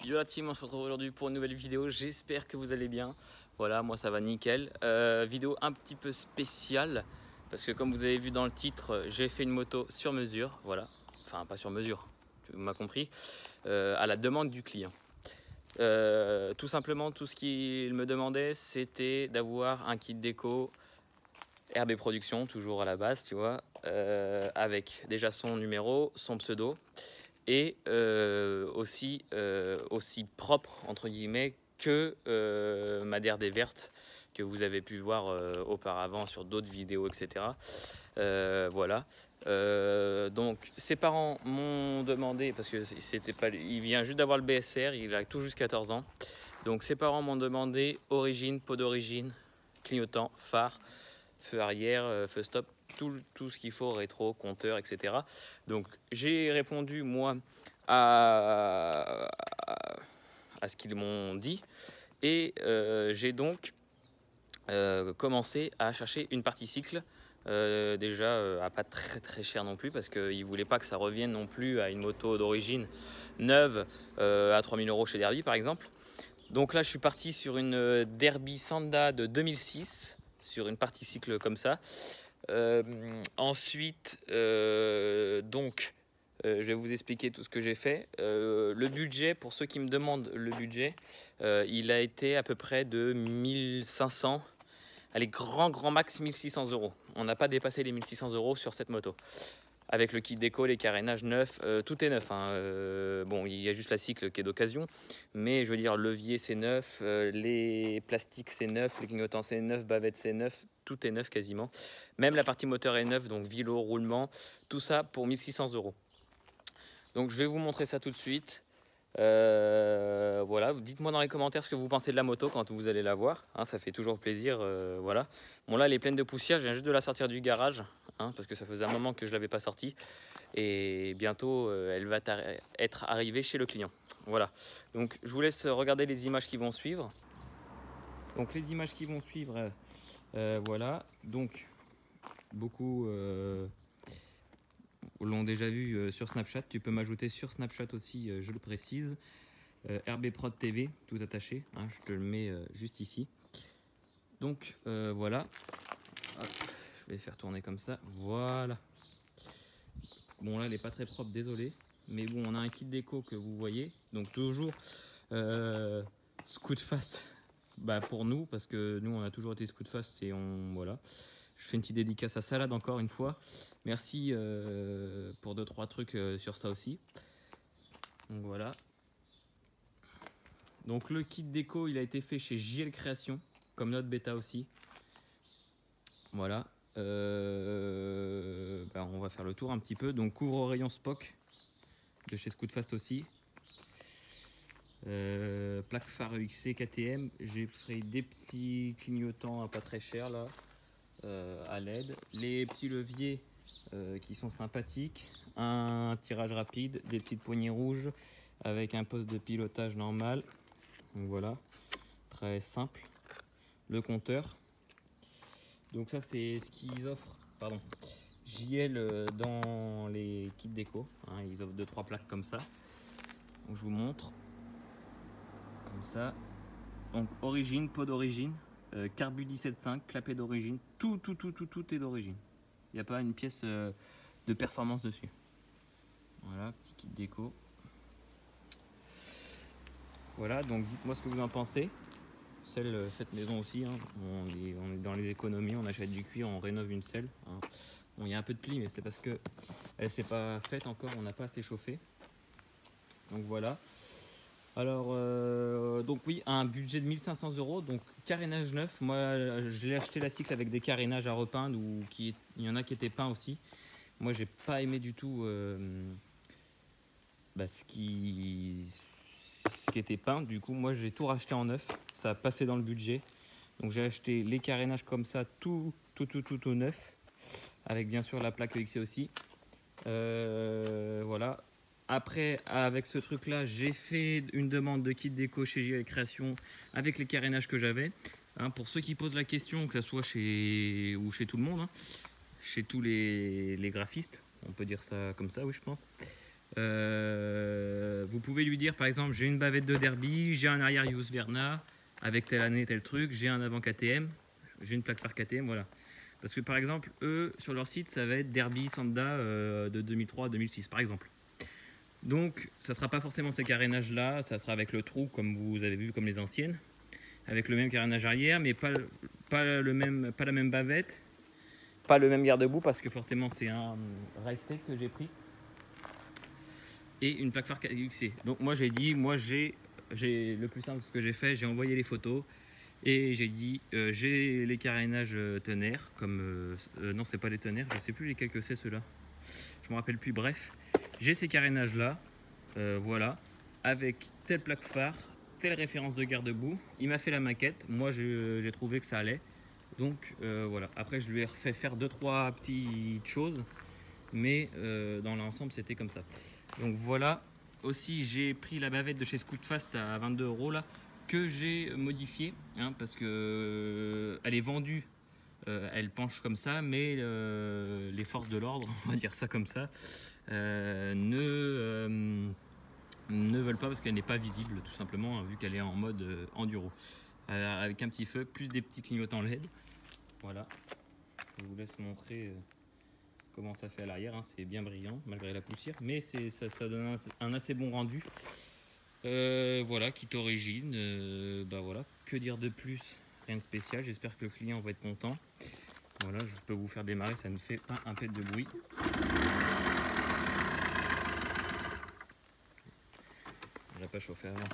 Yo la team, on se retrouve aujourd'hui pour une nouvelle vidéo, j'espère que vous allez bien. Voilà, moi ça va nickel. Vidéo un petit peu spéciale, parce que comme vous avez vu dans le titre, j'ai fait une moto sur mesure, voilà. Enfin pas sur mesure, tu m'as compris, à la demande du client. Tout simplement, tout ce qu'il me demandait, c'était d'avoir un kit déco RB Production, toujours à la base, tu vois, avec déjà son numéro, son pseudo, et aussi propre entre guillemets que ma DRD verte que vous avez pu voir auparavant sur d'autres vidéos, etc. Voilà. Donc ses parents m'ont demandé, parce que c'était pas, il vient juste d'avoir le BSR, il a tout juste 14 ans. Donc ses parents m'ont demandé origine, pot d'origine, clignotant, phare, feu arrière, feu stop, tout ce qu'il faut, rétro, compteur, etc. Donc j'ai répondu moi à, à ce qu'ils m'ont dit, et j'ai donc commencé à chercher une partie cycle, déjà à pas très cher non plus, parce qu'ils ne voulaient pas que ça revienne non plus à une moto d'origine neuve à 3000 € chez Derby par exemple. Donc là je suis parti sur une Derby Sanda de 2006, sur une partie cycle comme ça. Ensuite, je vais vous expliquer tout ce que j'ai fait. Le budget, pour ceux qui me demandent le budget, il a été à peu près de 1500, allez, grand max 1600 €. On n'a pas dépassé les 1600 € sur cette moto. Avec le kit déco, les carénages neufs, tout est neuf, hein. Bon, il y a juste la cycle qui est d'occasion, mais je veux dire, levier c'est neuf, les plastiques c'est neuf, les clignotants c'est neuf, bavettes c'est neuf, tout est neuf quasiment. Même la partie moteur est neuve, donc vélo, roulement, tout ça pour 1600 €. Donc je vais vous montrer ça tout de suite. Voilà, dites-moi dans les commentaires ce que vous pensez de la moto quand vous allez la voir, hein, ça fait toujours plaisir. Voilà. Bon, là elle est pleine de poussière, je viens juste de la sortir du garage, hein, parce que ça faisait un moment que je l'avais pas sortie, et bientôt elle va être arrivée chez le client. Voilà, donc je vous laisse regarder les images qui vont suivre. Donc les images qui vont suivre, voilà, donc beaucoup l'ont déjà vu sur Snapchat. Tu peux m'ajouter sur Snapchat aussi, je le précise. RB Prod TV, tout attaché, hein, je te le mets juste ici. Donc voilà. Hop, je vais faire tourner comme ça, voilà. Bon là elle n'est pas très propre, désolé, mais bon, on a un kit déco que vous voyez, donc toujours Scoot Fast, bah, pour nous, parce que nous on a toujours été Scoot Fast, et voilà. Je fais une petite dédicace à Salade encore une fois. Merci pour 2-3 trucs sur ça aussi. Donc voilà. Donc le kit déco, il a été fait chez JL Création, comme notre bêta aussi. Voilà. On va faire le tour un petit peu. Donc couvre rayon Spock de chez Scootfast aussi. Plaque phare EXC KTM. J'ai pris des petits clignotants à pas très cher là, à LED. Les petits leviers qui sont sympathiques. Un tirage rapide, des petites poignées rouges avec un poste de pilotage normal. Donc voilà, très simple. Le compteur. Donc ça c'est ce qu'ils offrent, pardon, JL dans les kits déco, hein, ils offrent 2-3 plaques comme ça. Donc je vous montre, comme ça. Donc origine, pot d'origine, carbu 17.5, clapet d'origine, tout est d'origine. Il n'y a pas une pièce de performance dessus. Voilà, petit kit déco. Voilà, donc dites-moi ce que vous en pensez. Cette maison aussi, hein, on est dans les économies, on achète du cuir, on rénove une selle, hein. Bon, il y a un peu de pli, mais c'est parce que elle s'est pas faite encore, on n'a pas assez chauffé. Donc voilà. Alors, donc oui, un budget de 1500 €, donc carénage neuf. Moi, je l'ai acheté la cycle avec des carénages à repeindre, ou il y en a qui étaient peints aussi. Moi, j'ai pas aimé du tout ce qui était peint. Du coup, moi, j'ai tout racheté en neuf. Ça a passé dans le budget. Donc, j'ai acheté les carénages comme ça, tout neuf, avec bien sûr la plaque EXC aussi. Voilà. Après, avec ce truc là, j'ai fait une demande de kit déco chez JL Création avec les carénages que j'avais, hein, pour ceux qui posent la question, que ce soit chez tout le monde, hein, chez tous les graphistes, on peut dire ça comme ça, oui, je pense. Vous pouvez lui dire par exemple j'ai une bavette de Derby, j'ai un arrière Husqvarna avec telle année tel truc, j'ai un avant KTM, j'ai une plaque phare KTM, voilà. Parce que par exemple eux sur leur site ça va être Derby Sanda de 2003 à 2006 par exemple. Donc ça sera pas forcément ces carénages là, ça sera avec le trou comme vous avez vu comme les anciennes, avec le même carénage arrière mais pas la même bavette, pas le même garde-boue parce que forcément c'est un Racetech que j'ai pris. Et une plaque phare KXC. Donc moi j'ai dit, j'ai le plus simple ce que j'ai fait, j'ai envoyé les photos et j'ai dit j'ai les carénages tonnerre comme non c'est pas les tonnerres, je sais plus lesquels que c'est ceux-là, je me rappelle plus. Bref, j'ai ces carénages là, voilà, avec telle plaque phare, telle référence de garde-boue. Il m'a fait la maquette, moi j'ai trouvé que ça allait. Donc voilà, après je lui ai refait faire 2-3 petites choses. Mais dans l'ensemble c'était comme ça. Donc voilà, aussi j'ai pris la bavette de chez Scootfast à 22 € là, que j'ai modifiée hein, parce que elle est vendue, elle penche comme ça, mais les forces de l'ordre, on va dire ça comme ça, ne veulent pas parce qu'elle n'est pas visible tout simplement, vu qu'elle est en mode enduro, avec un petit feu plus des petits clignotants LED. Voilà, je vous laisse montrer comment ça fait à l'arrière, hein. C'est bien brillant malgré la poussière, mais ça donne un assez bon rendu. Voilà, kit origine, bah voilà, que dire de plus, rien de spécial, j'espère que le client va être content. Voilà, je peux vous faire démarrer, ça ne fait pas un pet de bruit. On l'a pas chauffé avant. Hein.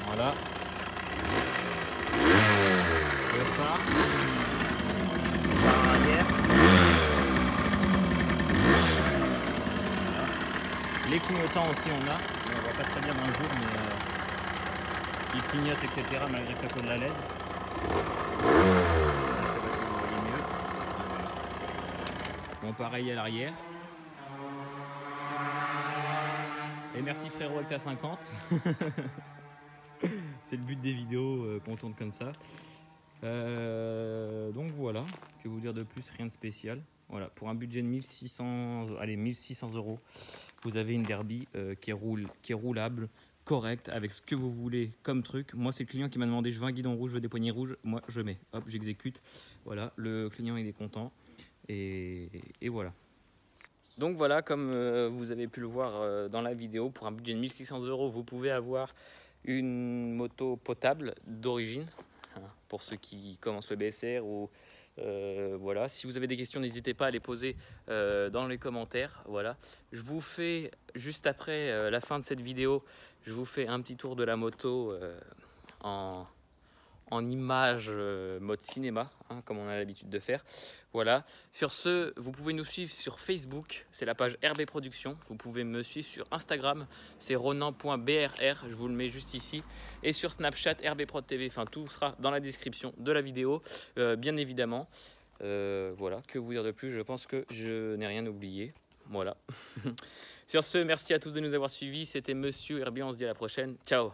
Voilà. Le phare. Phare arrière. Voilà. Les clignotants aussi on a. On voit pas très bien dans le jour mais ils clignotent etc. malgré que ça soit de la LED. Je sais pas si vous voyez mieux. Bon pareil à l'arrière. Et merci frérot avec ta 50. C'est le but des vidéos qu'on tourne comme ça. Donc voilà, que vous dire de plus, rien de spécial. Voilà, pour un budget de 1600 €, vous avez une Derby qui est roulable, correcte, avec ce que vous voulez comme truc. Moi c'est le client qui m'a demandé je veux un guidon rouge, je veux des poignées rouges, moi je mets, hop j'exécute. Voilà, le client il est content et voilà. Donc voilà, comme vous avez pu le voir dans la vidéo, pour un budget de 1600 €, vous pouvez avoir une moto potable d'origine, hein, pour ceux qui commencent le BSR ou voilà. Si vous avez des questions, n'hésitez pas à les poser dans les commentaires. Voilà. Je vous fais, juste après la fin de cette vidéo, je vous fais un petit tour de la moto en image mode cinéma, hein, comme on a l'habitude de faire. Voilà. Sur ce, vous pouvez nous suivre sur Facebook, c'est la page RB Productions. Vous pouvez me suivre sur Instagram, c'est ronan.brr, je vous le mets juste ici. Et sur Snapchat, RBProdTV, enfin tout sera dans la description de la vidéo, bien évidemment. Voilà, que vous dire de plus, je pense que je n'ai rien oublié. Voilà. Sur ce, merci à tous de nous avoir suivis, c'était Monsieur RB, on se dit à la prochaine, ciao.